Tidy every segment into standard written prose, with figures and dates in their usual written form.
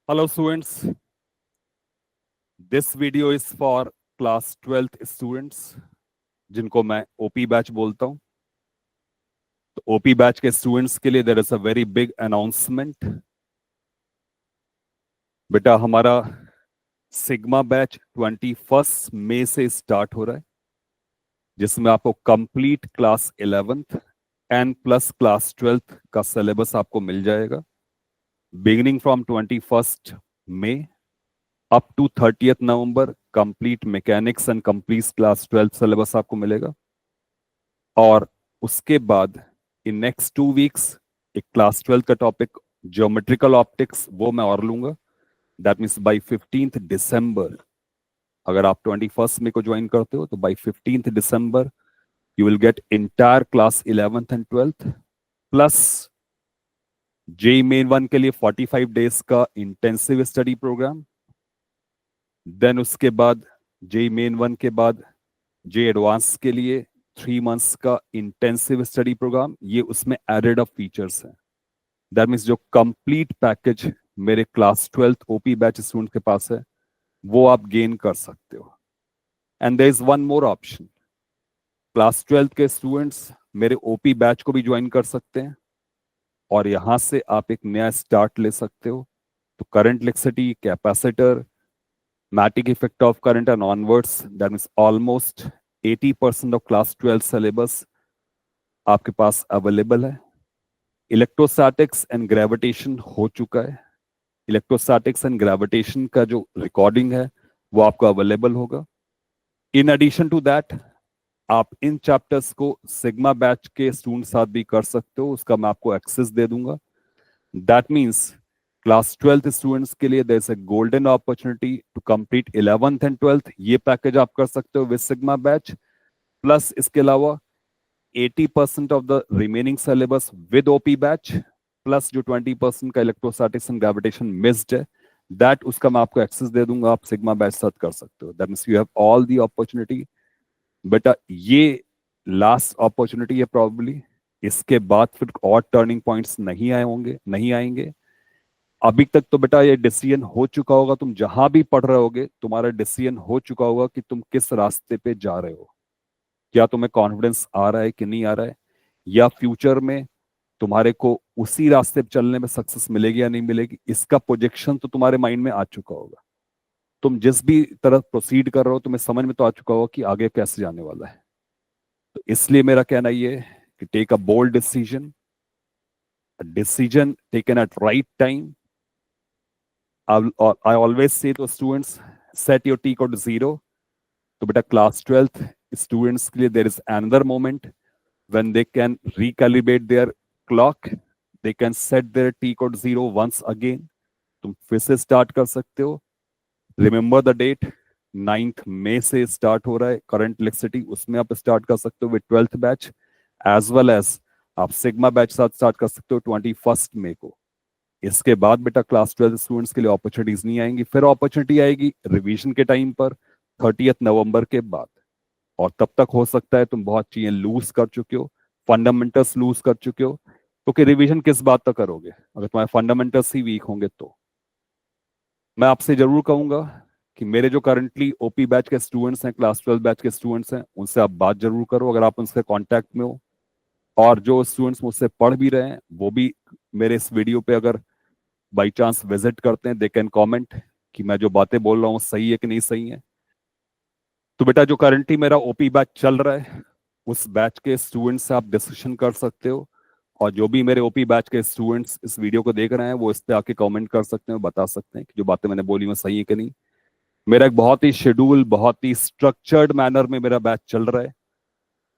Hello students, this video is for class 12th students जिनको मैं OP batch बोलता हूं। तो ओपी बैच के स्टूडेंट्स के लिए there is a very big announcement. बेटा हमारा सिग्मा बैच 21 मई से स्टार्ट हो रहा है, जिसमें आपको complete class 11th and plus class 12th का सिलेबस आपको मिल जाएगा। Beginning from 21 May up to 30th November complete mechanics and complete class 12th syllabus आपको मिलेगा। और उसके बाद इन नेक्स्ट 2 वीक्स एक क्लास 12th का टॉपिक ज्योमेट्रिकल ऑप्टिक्स वो मैं और लूंगा। दैट मीन्स बाय 15th दिसंबर, अगर आप 21 में को ज्वाइन करते हो तो by 15th December you will get entire class 11th and 12th plus JEE main one के लिए 45 डेज का इंटेंसिव स्टडी प्रोग्राम। देन उसके बाद जे मेन वन के बाद जे एडवांस के लिए 3 मंथ्स का इंटेंसिव स्टडी प्रोग्राम, ये उसमें एडेड ऑफ फीचर्स हैं। दैट मीन्स जो कंप्लीट पैकेज मेरे class 12th OP batch student के पास है वो आप गेन कर सकते हो। And there is one more option, class 12th के स्टूडेंट्स मेरे ओपी बैच को भी ज्वाइन कर सकते हैं और यहां से आप एक नया स्टार्ट ले सकते हो। तो current electricity, capacitor, magnetic effect of current and onwards, that means almost 80% of class 12 syllabus आपके पास अवेलेबल है। इलेक्ट्रोस्टैटिक्स एंड ग्रेविटेशन हो चुका है। इलेक्ट्रोस्टैटिक्स एंड ग्रेविटेशन का जो रिकॉर्डिंग है वो आपको अवेलेबल होगा। इन एडिशन टू दैट आप इन चैप्टर्स को सिग्मा बैच के स्टूडेंट साथ भी कर सकते हो, उसका मैं आपको एक्सेस दे दूंगा। That means class 12th students के लिए there is a golden opportunity to complete 11th and 12th, ये पैकेज आप कर सकते हो विद सिग्मा बैच। प्लस इसके अलावा 80% of the remaining syllabus with OP batch, plus जो 20% का इलेक्ट्रोस्टैटिक्स एंड ग्रेविटेशन मिस्ड है दैट उसका मैं आपको एक्सेस दे दूंगा, आप सिग्मा बैच साथ कर सकते हो। That means you have all the opportunity. बेटा ये लास्ट अपॉर्चुनिटी है प्रॉब्ली, इसके बाद फिर और टर्निंग पॉइंट्स नहीं आए होंगे, नहीं आएंगे। अभी तक तो बेटा ये डिसीजन हो चुका होगा, तुम जहां भी पढ़ रहे होगे तुम्हारा डिसीजन हो चुका होगा कि तुम किस रास्ते पे जा रहे हो। क्या तुम्हें कॉन्फिडेंस आ रहा है कि नहीं आ रहा है, या फ्यूचर में तुम्हारे को उसी रास्ते पे चलने में सक्सेस मिलेगी या नहीं मिलेगी, इसका प्रोजेक्शन तो तुम्हारे माइंड में आ चुका होगा। तुम जिस भी तरह प्रोसीड कर रहे हो तुम्हें समझ में तो आ चुका होगा कि आगे कैसे जाने वाला है। तो इसलिए मेरा कहना ये है कि take a bold decision, decision taken at right time. I always say to students, set your T code 0. तो बेटा क्लास 12th स्टूडेंट्स के लिए there is another moment when they can recalibrate their clock, they can set their T code 0 once again. तुम फिर से start कर सकते हो। रिमेंबर द डेट, 9th मई से स्टार्ट हो रहा है करंट इलेक्ट्रिसिटी, उसमें आप स्टार्ट कर सकते हो with 12th batch, as well as आप सिग्मा बैच साथ स्टार्ट कर सकते हो 21 मई को। इसके बाद बेटा क्लास 12 स्टूडेंट्स के लिए अपॉर्चुनिटीज नहीं आएंगी, फिर अपॉर्चुनिटी आएगी रिवीजन के टाइम पर 30th नवंबर के बाद। और तब तक हो सकता है तुम बहुत चीजें लूज कर चुके हो, फंडामेंटल्स लूज कर चुके हो, क्योंकि रिवीजन किस बात तक करोगे अगर तुम्हारे फंडामेंटल्स ही वीक होंगे। तो मैं आपसे जरूर कहूंगा कि मेरे जो करंटली ओपी बैच के स्टूडेंट्स हैं, क्लास 12 बैच के स्टूडेंट्स हैं, उनसे आप बात जरूर करो अगर आप उनसे कांटेक्ट में हो। और जो स्टूडेंट्स मुझसे पढ़ भी रहे हैं वो भी मेरे इस वीडियो पे अगर बाई चांस विजिट करते हैं, दे कैन कॉमेंट कि मैं जो बातें बोल रहा हूँ सही है कि नहीं सही है। तो बेटा जो करंटली मेरा ओपी बैच चल रहा है उस बैच के स्टूडेंट्स से आप डिस्कशन कर सकते हो, और जो भी मेरे ओपी बैच के स्टूडेंट्स इस वीडियो को देख रहे हैं वो इस पे आके कमेंट कर सकते हैं, बता सकते हैं कि जो बातें मैंने बोली वो सही है कि नहीं। मेरा एक बहुत ही शेड्यूल, बहुत ही स्ट्रक्चर्ड मैनर में मेरा बैच चल रहा है।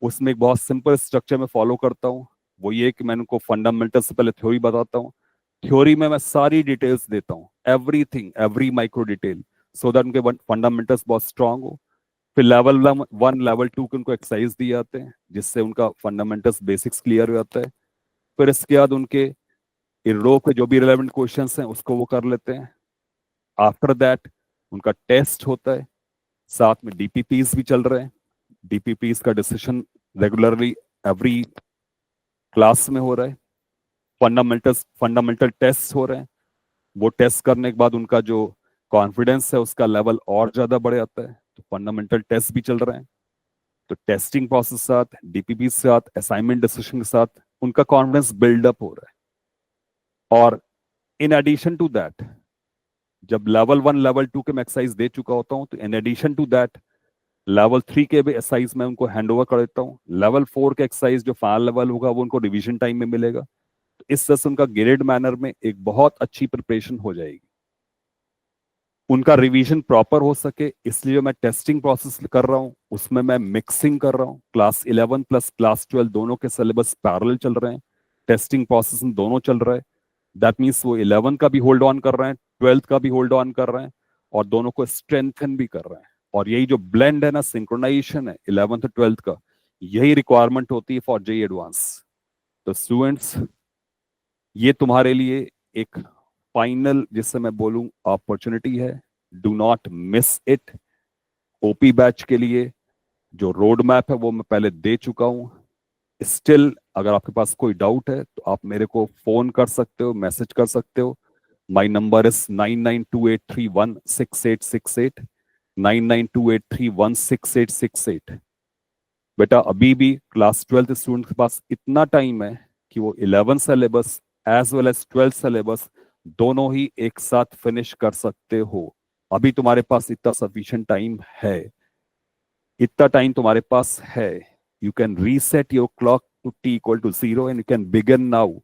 उसमें एक बहुत सिंपल स्ट्रक्चर में फॉलो करता हूँ। वो ये कि मैं उनको फंडामेंटल से पहले थ्योरी बताता हूँ, थ्योरी में मैं सारी डिटेल्स देता हूँ, everything, every micro detail, so that उनके फंडामेंटल्स बहुत स्ट्रांग हो। फिर लेवल 1 लेवल 2 के उनको एक्सरसाइज दिए जाते हैं जिससे उनका फंडामेंटल्स बेसिक्स क्लियर हो जाता है। फिर इसके बाद उनके रो के जो भी रिलेवेंट क्वेश्चंस हैं उसको वो कर लेते हैं। आफ्टर दैट उनका टेस्ट होता है, साथ में डीपीपीस भी चल रहे हैं। डीपीपीस का डिसीजन रेगुलरली एवरी क्लास में हो रहा है। फंडामेंटल टेस्ट हो रहे हैं। वो टेस्ट करने के बाद उनका जो कॉन्फिडेंस है उसका लेवल और ज्यादा बढ़ जाता है। तो फंडामेंटल टेस्ट भी चल रहे हैं, तो टेस्टिंग प्रोसेस के साथ, डीपीपी के साथ, असाइनमेंट डिस्कशन के साथ उनका कॉन्फिडेंस बिल्डअप हो रहा है। और इन एडिशन टू दैट, जब लेवल 1 लेवल 2 के मैं एक्सरसाइज दे चुका होता हूं, तो in addition to that level 3 के भी एक्सरसाइज मैं उनको हैंड ओवर कर देता हूँ। लेवल 4 के एक्सरसाइज जो फाइनल लेवल होगा वो उनको रिवीजन टाइम में मिलेगा। तो इस तरह से उनका ग्रेड मैनर में एक बहुत अच्छी प्रिपरेशन हो जाएगी। उनका रिवीजन प्रॉपर हो सके इसलिए जो मैं टेस्टिंग प्रोसेस कर रहा हूं उसमें मैं मिक्सिंग कर रहा हूं। क्लास 11 प्लस क्लास 12 दोनों के सिलेबस पैरेलल चल रहे हैं, टेस्टिंग प्रोसेस में दोनों चल रहा है। दैट मीन्स वो 11 का भी होल्ड ऑन कर रहे हैं, 12th का भी होल्ड ऑन कर रहे हैं, और दोनों को स्ट्रेंथन भी कर रहे हैं। और यही जो ब्लेंड है ना, सिंक्रोनाइजेशन है 11th और 12th का, यही रिक्वायरमेंट होती है फॉर जेईई एडवांस। तो स्टूडेंट्स, ये तुम्हारे लिए एक फाइनल, जिससे मैं बोलूं, अपॉर्चुनिटी है। Do not miss it. OP batch के लिए जो रोड मैप है वो मैं पहले दे चुका हूं। स्टिल अगर आपके पास कोई डाउट है तो आप मेरे को फोन कर सकते हो, मैसेज कर सकते हो। My number is 9928316868, 9928316868। बेटा अभी भी क्लास 12th स्टूडेंट के पास इतना टाइम है कि वो 11 syllabus as well as 12 syllabus दोनों ही एक साथ फिनिश कर सकते हो। अभी तुम्हारे पास इतना सफिशिएंट टाइम है, इतना टाइम तुम्हारे पास है। You can reset your clock to t = 0 and you can begin now.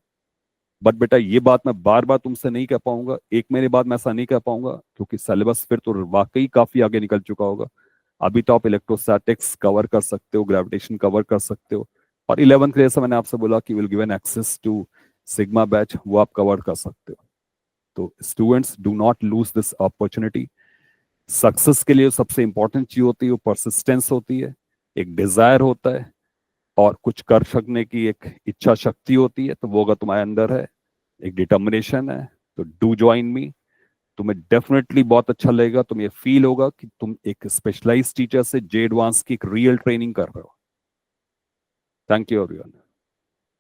But बेटा ये बात मैं बार बार तुमसे नहीं कह पाऊंगा, 1 महीने बाद मैं ऐसा नहीं कह पाऊंगा, क्योंकि सिलेबस फिर तो वाकई काफी आगे निकल चुका होगा। अभी तो आप इलेक्ट्रोस्टैटिक्स कवर कर सकते हो, ग्रेविटेशन कवर कर सकते हो, और 11th के जैसा मैंने आपसे बोला कि will given access to Sigma batch, वो आप कवर कर सकते हो। तो students, do not lose this opportunity. Success के लिए सबसे इंपॉर्टेंट चीज होती है वो परसिस्टेंस होती है, एक डिजायर होता है, और कुछ कर सकने की एक इच्छा शक्ति होती है। तो वो अगर तुम्हारे अंदर है, एक डिटर्मिनेशन है, तो डू ज्वाइन मी। तुम्हें डेफिनेटली बहुत अच्छा लगेगा, तुम्हें फील होगा कि तुम एक स्पेशलाइज्ड टीचर से जे एडवांस की एक रियल ट्रेनिंग कर रहे हो। Thank you everyone.